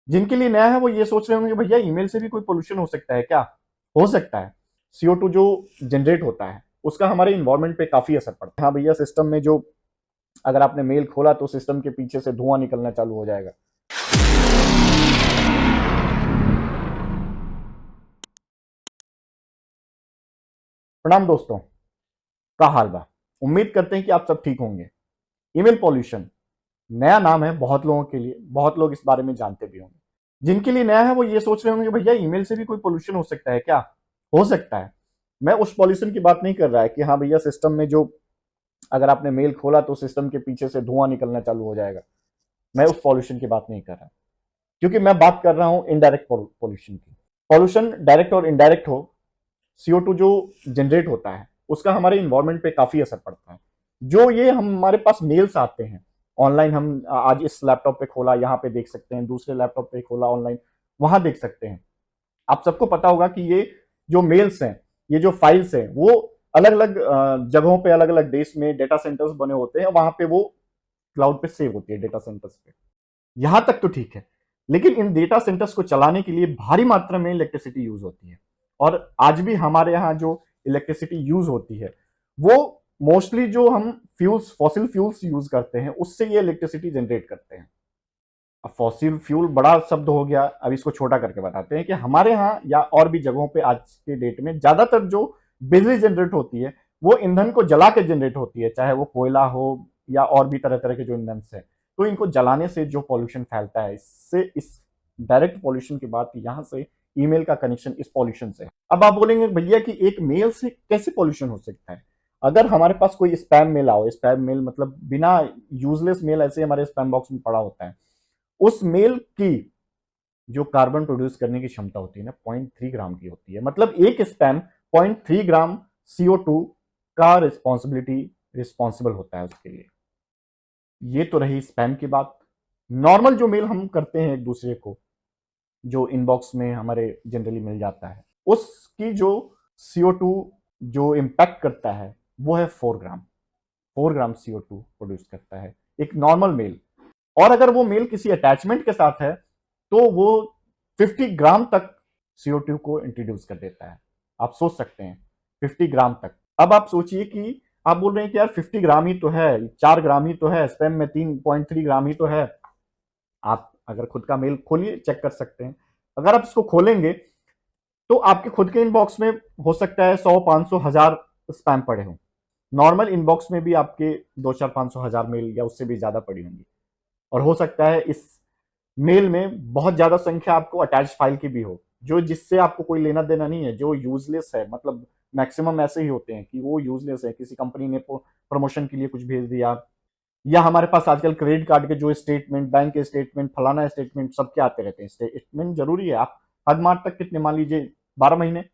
जिनके लिए नया है वो ये सोच रहे होंगे भैया ईमेल से भी कोई पोल्यूशन हो सकता है क्या? हो सकता है। CO2 जो जनरेट होता है उसका हमारे इन्वायरमेंट पे काफी असर पड़ता है। हाँ भैया, सिस्टम में जो अगर आपने मेल खोला तो सिस्टम के पीछे से धुआं निकलना चालू हो जाएगा। प्रणाम दोस्तों, का हाल बा? उम्मीद करते हैं कि आप सब ठीक होंगे। ईमेल पॉल्यूशन नया नाम है बहुत लोगों के लिए, बहुत लोग इस बारे में जानते भी होंगे। जिनके लिए नया है वो ये सोच रहे होंगे भैया ईमेल से भी कोई पोल्यूशन हो सकता है क्या? हो सकता है। मैं उस पॉल्यूशन की बात नहीं कर रहा है कि हाँ भैया सिस्टम में जो अगर आपने मेल खोला तो सिस्टम के पीछे से धुआं निकलना चालू हो जाएगा। मैं उस पॉल्यूशन की बात नहीं कर रहा, क्योंकि मैं बात कर रहा हूं इनडायरेक्ट पॉल्यूशन की। पॉल्यूशन डायरेक्ट और इनडायरेक्ट हो, CO2 जो जनरेट होता है उसका हमारे इन्वायरमेंट पे काफी असर पड़ता है। जो ये हमारे पास मेल्स आते हैं ऑनलाइन, हम आज इस लैपटॉप पे खोला यहाँ पे देख सकते हैं, दूसरे लैपटॉप पे खोला ऑनलाइन वहां देख सकते हैं। आप सबको पता होगा कि ये जो मेल्स हैं, ये जो फाइल्स हैं, वो अलग अलग जगहों पे, अलग अलग देश में डेटा सेंटर्स बने होते हैं, वहां पे वो क्लाउड पे सेव होती है डेटा सेंटर्स पे। यहां तक तो ठीक है, लेकिन इन डेटा सेंटर्स को चलाने के लिए भारी मात्रा में इलेक्ट्रिसिटी यूज होती है। और आज भी हमारे यहाँ जो इलेक्ट्रिसिटी यूज होती है वो मोस्टली जो हम फ्यूल्स, फॉसिल फ्यूल्स यूज करते हैं उससे ये इलेक्ट्रिसिटी जनरेट करते हैं। अब फॉसिल फ्यूल बड़ा शब्द हो गया, अब इसको छोटा करके बताते हैं कि हमारे यहाँ या और भी जगहों पे आज के डेट में ज्यादातर जो बिजली जनरेट होती है वो ईंधन को जला के जनरेट होती है, चाहे वो कोयला हो या और भी तरह तरह के जो ईंधन है। तो इनको जलाने से जो पॉल्यूशन फैलता है, इससे इस डायरेक्ट पॉल्यूशन की बात यहाँ से ईमेल का कनेक्शन इस पॉल्यूशन से। अब आप बोलेंगे भैया कि एक मेल से कैसे पॉल्यूशन हो सकता है? अगर हमारे पास कोई स्पैम मेल आओ, स्पैम मेल मतलब बिना यूजलेस मेल ऐसे हमारे स्पैम बॉक्स में पड़ा होता है, उस मेल की जो कार्बन प्रोड्यूस करने की क्षमता होती है ना, 0.3 ग्राम की होती है। मतलब एक स्पैम 0.3 ग्राम CO2 का रिस्पॉन्सिबल होता है उसके लिए। ये तो रही स्पैम की बात। नॉर्मल जो मेल हम करते हैं एक दूसरे को, जो इनबॉक्स में हमारे जनरली मिल जाता है, उसकी जो CO2 जो इम्पैक्ट करता है वो है 4 ग्राम। 4 ग्राम CO2 प्रोड्यूस करता है एक नॉर्मल मेल। और अगर वो मेल किसी अटैचमेंट के साथ है तो वो 50 ग्राम तक CO2 को इंट्रोड्यूस कर देता है। आप सोच सकते हैं, 50 ग्राम तक। अब आप सोचिए कि आप बोल रहे हैं कि यार 50 ग्राम ही तो है, 4 ग्राम ही तो है, स्पैम में 3.3 ग्राम ही तो है। आप अगर खुद का मेल खोलिए, चेक कर सकते हैं। अगर आप इसको खोलेंगे तो आपके खुद के इनबॉक्स में हो सकता है 100, 500, 1000 स्पैम पड़े हों। नॉर्मल इनबॉक्स में भी आपके 2, 4, 500, 1000 मेल या उससे भी ज्यादा पड़ी होंगी। और हो सकता है इस मेल में बहुत ज्यादा संख्या आपको अटैच फाइल की भी हो, जो जिससे आपको कोई लेना देना नहीं है, जो यूजलेस है। मतलब मैक्सिमम ऐसे ही होते हैं कि वो यूजलेस है, किसी कंपनी ने प्रमोशन के लिए कुछ भेज दिया, या हमारे पास आजकल क्रेडिट कार्ड के जो स्टेटमेंट, बैंक के स्टेटमेंट, फलाना स्टेटमेंट सबके आते रहते हैं। स्टेटमेंट जरूरी है। आप हद मार्च तक कितने, मान लीजिए 12 महीने,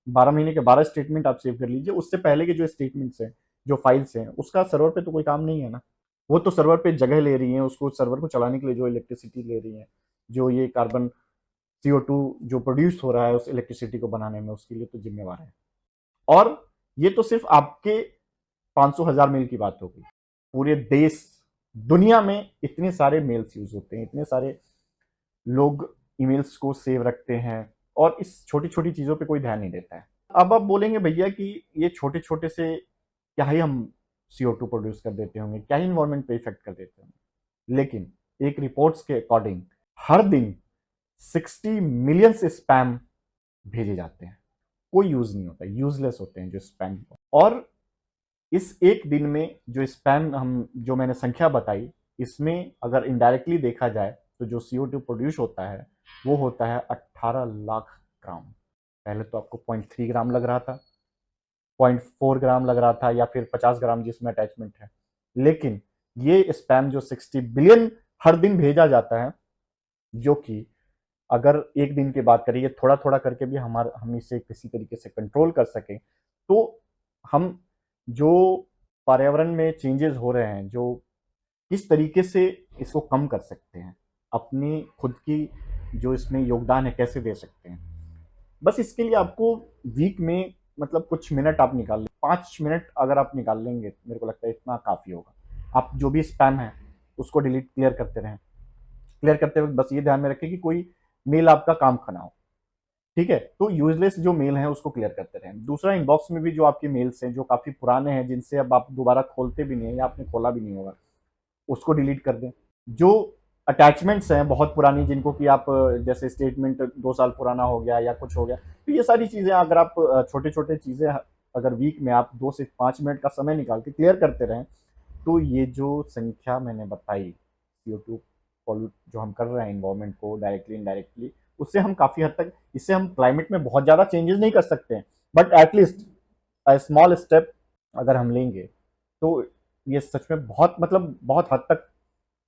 12 महीने के 12 स्टेटमेंट आप सेव कर लीजिए। उससे पहले के जो स्टेटमेंट्स हैं, जो फाइल्स हैं, उसका सर्वर पे तो कोई काम नहीं है ना। वो तो सर्वर पे जगह ले रही है, उसको सर्वर को चलाने के लिए जो इलेक्ट्रिसिटी ले रही है, जो ये कार्बन CO2 जो प्रोड्यूस हो रहा है उस इलेक्ट्रिसिटी को बनाने में, उसके लिए तो जिम्मेवार है। और ये तो सिर्फ आपके 500, 1000 मेल की बात होगी। पूरे देश, दुनिया में इतने सारे मेल्स यूज होते हैं, इतने सारे लोग ईमेल्स को सेव रखते हैं, और इस छोटी छोटी चीजों पे कोई ध्यान नहीं देता है। अब आप बोलेंगे भैया कि ये छोटे छोटे से क्या ही हम CO2 प्रोड्यूस कर देते होंगे, क्या ही इन्वायरमेंट पे इफेक्ट कर देते होंगे। लेकिन एक रिपोर्ट्स के अकॉर्डिंग हर दिन 60 मिलियन से स्पैम भेजे जाते हैं। कोई यूज नहीं होता, यूजलेस होते हैं जो स्पैम। और इस एक दिन में जो स्पैम हम, जो मैंने संख्या बताई, इसमें अगर इनडायरेक्टली देखा जाए तो जो CO2 प्रोड्यूस होता है वो होता है 18 लाख ग्राम। पहले तो आपको 0.3 ग्राम लग रहा था, 0.4 ग्राम लग रहा था, या फिर 50 ग्राम जिसमें अटैचमेंट है। लेकिन ये स्पैम जो 60 बिलियन हर दिन भेजा जाता है, जो कि अगर एक दिन की बात करें, ये थोड़ा थोड़ा करके भी हम इसे किसी तरीके से कंट्रोल कर सकें, तो हम जो पर्यावरण में चेंजेस हो रहे हैं, जो किस तरीके से इसको कम कर सकते हैं, अपनी खुद की जो इसमें योगदान है कैसे दे सकते हैं। बस इसके लिए आपको वीक में मतलब कुछ मिनट आप निकाल लें, 5 मिनट अगर आप निकाल लेंगे, मेरे को लगता है इतना काफी होगा। आप जो भी स्पैम है उसको डिलीट, क्लियर करते रहें। क्लियर करते वक्त बस ये ध्यान में रखें कि कोई मेल आपका काम का ना हो, ठीक है। तो यूजलेस जो मेल है उसको क्लियर करते रहें। दूसरा, इनबॉक्स में भी जो आपके मेल्स हैं जो काफी पुराने हैं, जिनसे अब आप दोबारा खोलते भी नहीं है या आपने खोला भी नहीं होगा, उसको डिलीट कर दें। जो अटैचमेंट्स हैं बहुत पुरानी, जिनको कि आप जैसे स्टेटमेंट 2 साल पुराना हो गया या कुछ हो गया, तो ये सारी चीज़ें अगर आप छोटे छोटे चीज़ें अगर वीक में आप 2 से 5 मिनट का समय निकाल के क्लियर करते रहें, तो ये जो संख्या मैंने बताई, CO2 पॉल्यूट जो हम कर रहे हैं इन्वायरमेंट को डायरेक्टली इनडायरेक्टली, उससे हम काफ़ी हद तक, इससे हम क्लाइमेट में बहुत ज़्यादा चेंजेस नहीं कर सकते हैं, बट एटलीस्ट स्मॉल स्टेप अगर हम लेंगे, तो ये सच में बहुत, मतलब बहुत हद तक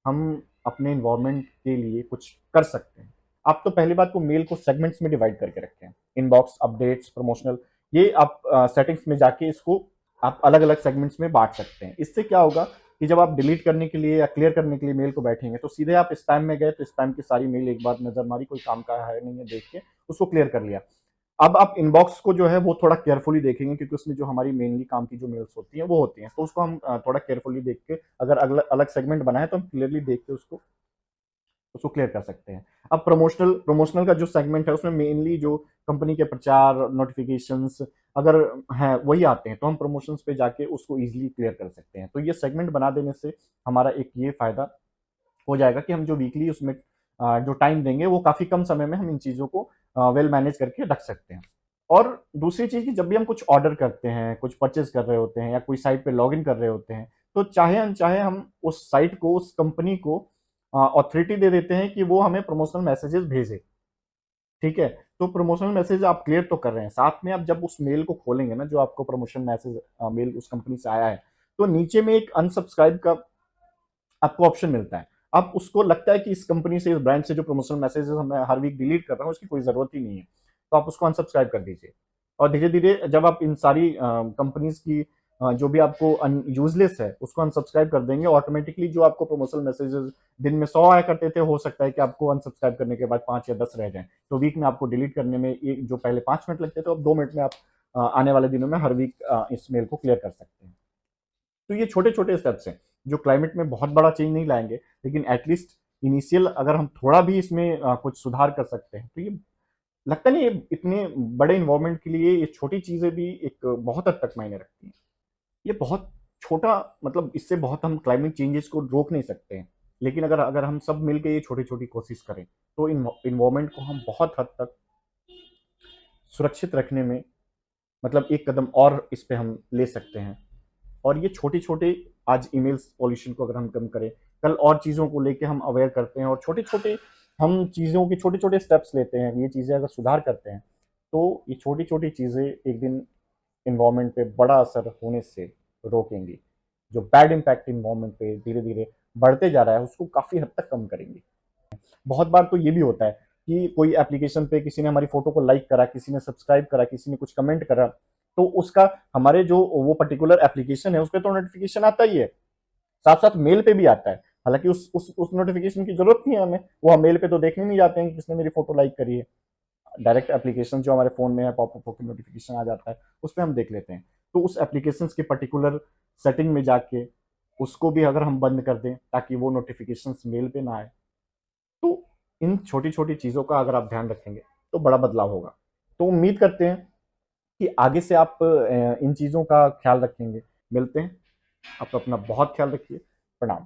हम अपने इन्वायरमेंट के लिए कुछ कर सकते हैं। आप तो पहली बात को मेल को सेगमेंट्स में डिवाइड करके रखें, इनबॉक्स, अपडेट्स, प्रमोशनल, ये आप सेटिंग्स में जाके इसको आप अलग अलग सेगमेंट्स में बांट सकते हैं। इससे क्या होगा कि जब आप डिलीट करने के लिए या क्लियर करने के लिए मेल को बैठेंगे, तो सीधे आप स्पैम में गए, तो स्पैम की सारी मेल एक बार नजर मारी, कोई काम का है नहीं है, देख के उसको क्लियर कर लिया। अब आप इनबॉक्स को जो है वो थोड़ा केयरफुली देखेंगे, क्योंकि उसमें जो हमारी मेनली काम की जो मेल्स होती हैं वो होती हैं, तो उसको हम थोड़ा केयरफुली देख के, अगर अलग अलग सेगमेंट बना है तो हम क्लियरली देख के उसको उसको क्लियर कर सकते हैं। अब प्रमोशनल प्रमोशनल का जो सेगमेंट है उसमें मेनली जो कंपनी के प्रचार, नोटिफिकेशंस अगर हैं वही आते हैं, तो हम प्रमोशंस पे जाके उसको इजीली क्लियर कर सकते हैं। तो ये सेगमेंट बना देने से हमारा एक ये फायदा हो जाएगा कि हम जो वीकली उसमें जो टाइम देंगे वो काफी कम समय में हम इन चीजों को वेल मैनेज करके रख सकते हैं। और दूसरी चीज कि जब भी हम कुछ ऑर्डर करते हैं, कुछ परचेज कर रहे होते हैं या कोई साइट पे लॉग इन कर रहे होते हैं, तो चाहे अनचाहे हम उस साइट को, उस कंपनी को ऑथोरिटी दे देते हैं कि वो हमें प्रमोशनल मैसेजेस भेजे, ठीक है। तो प्रमोशनल मैसेज आप क्लियर तो कर रहे हैं, साथ में आप जब उस मेल को खोलेंगे ना, जो आपको प्रमोशन मैसेज मेल उस कंपनी से आया है, तो नीचे में एक अनसब्सक्राइब का आपको ऑप्शन मिलता है। अब उसको लगता है कि इस कंपनी से, इस ब्रांड से जो प्रमोशनल मैसेजेस मैं हर वीक डिलीट कर रहा हूँ उसकी कोई जरूरत ही नहीं है, तो आप उसको अनसब्सक्राइब कर दीजिए। और धीरे धीरे जब आप इन सारी कंपनीज की जो भी आपको यूजलेस है उसको अनसब्सक्राइब कर देंगे, ऑटोमेटिकली जो आपको प्रमोशनल मैसेजेस दिन में 100 आया करते थे, हो सकता है कि आपको अनसब्सक्राइब करने के बाद 5 या 10 रह जाएं, तो वीक में आपको डिलीट करने में एक जो पहले 5 मिनट लगते थे, अब 2 मिनट में आप आने वाले दिनों में हर वीक इस मेल को क्लियर कर सकते हैं। तो ये छोटे छोटे स्टेप्स हैं जो क्लाइमेट में बहुत बड़ा चेंज नहीं लाएंगे, लेकिन एटलीस्ट इनिशियल अगर हम थोड़ा भी इसमें कुछ सुधार कर सकते हैं, तो ये लगता नहीं, ये इतने बड़े इन्वायरमेंट के लिए ये छोटी चीजें भी एक बहुत हद तक मायने रखती हैं। ये बहुत छोटा, मतलब इससे बहुत हम क्लाइमेट चेंजेस को रोक नहीं सकते हैं, लेकिन अगर अगर हम सब मिलकर ये छोटी छोटी कोशिश करें, तो इन्वायरमेंट को हम बहुत हद तक सुरक्षित रखने में, मतलब एक कदम और इस पे हम ले सकते हैं। और ये छोटे छोटे, आज ईमेल पॉल्यूशन को अगर हम कम करें, कल और चीज़ों को लेके हम अवेयर करते हैं और छोटे छोटे हम चीज़ों के छोटे छोटे स्टेप्स लेते हैं, ये चीज़ें अगर सुधार करते हैं, तो ये छोटी छोटी चीज़ें एक दिन इन्वायरमेंट पे बड़ा असर होने से रोकेंगी। जो बैड इम्पैक्ट इन्वायरमेंट पे धीरे धीरे बढ़ते जा रहा है उसको काफ़ी हद तक कम करेंगे। बहुत बार तो ये भी होता है कि कोई एप्लीकेशन पे किसी ने हमारी फोटो को लाइक करा, किसी ने सब्सक्राइब करा, किसी ने कुछ कमेंट करा, तो उसका हमारे जो वो पर्टिकुलर एप्लीकेशन है उस पर तो नोटिफिकेशन आता ही है, साथ साथ मेल पे भी आता है। हालांकि उस नोटिफिकेशन की जरूरत नहीं है हमें, वो हम मेल पे तो देखने नहीं जाते हैं कि किसने मेरी फोटो लाइक करी है। डायरेक्ट एप्लीकेशन जो हमारे फोन में है, पॉपअप होकर नोटिफिकेशन आ जाता है, उस पर हम देख लेते हैं। तो उस एप्लीकेशन के पर्टिकुलर सेटिंग में जाके उसको भी अगर हम बंद कर दें ताकि वो नोटिफिकेशन मेल पे ना आए, तो इन छोटी छोटी चीज़ों का अगर आप ध्यान रखेंगे तो बड़ा बदलाव होगा। तो उम्मीद करते हैं कि आगे से आप इन चीज़ों का ख्याल रखेंगे। मिलते हैं, आप अपना बहुत ख्याल रखिए। प्रणाम।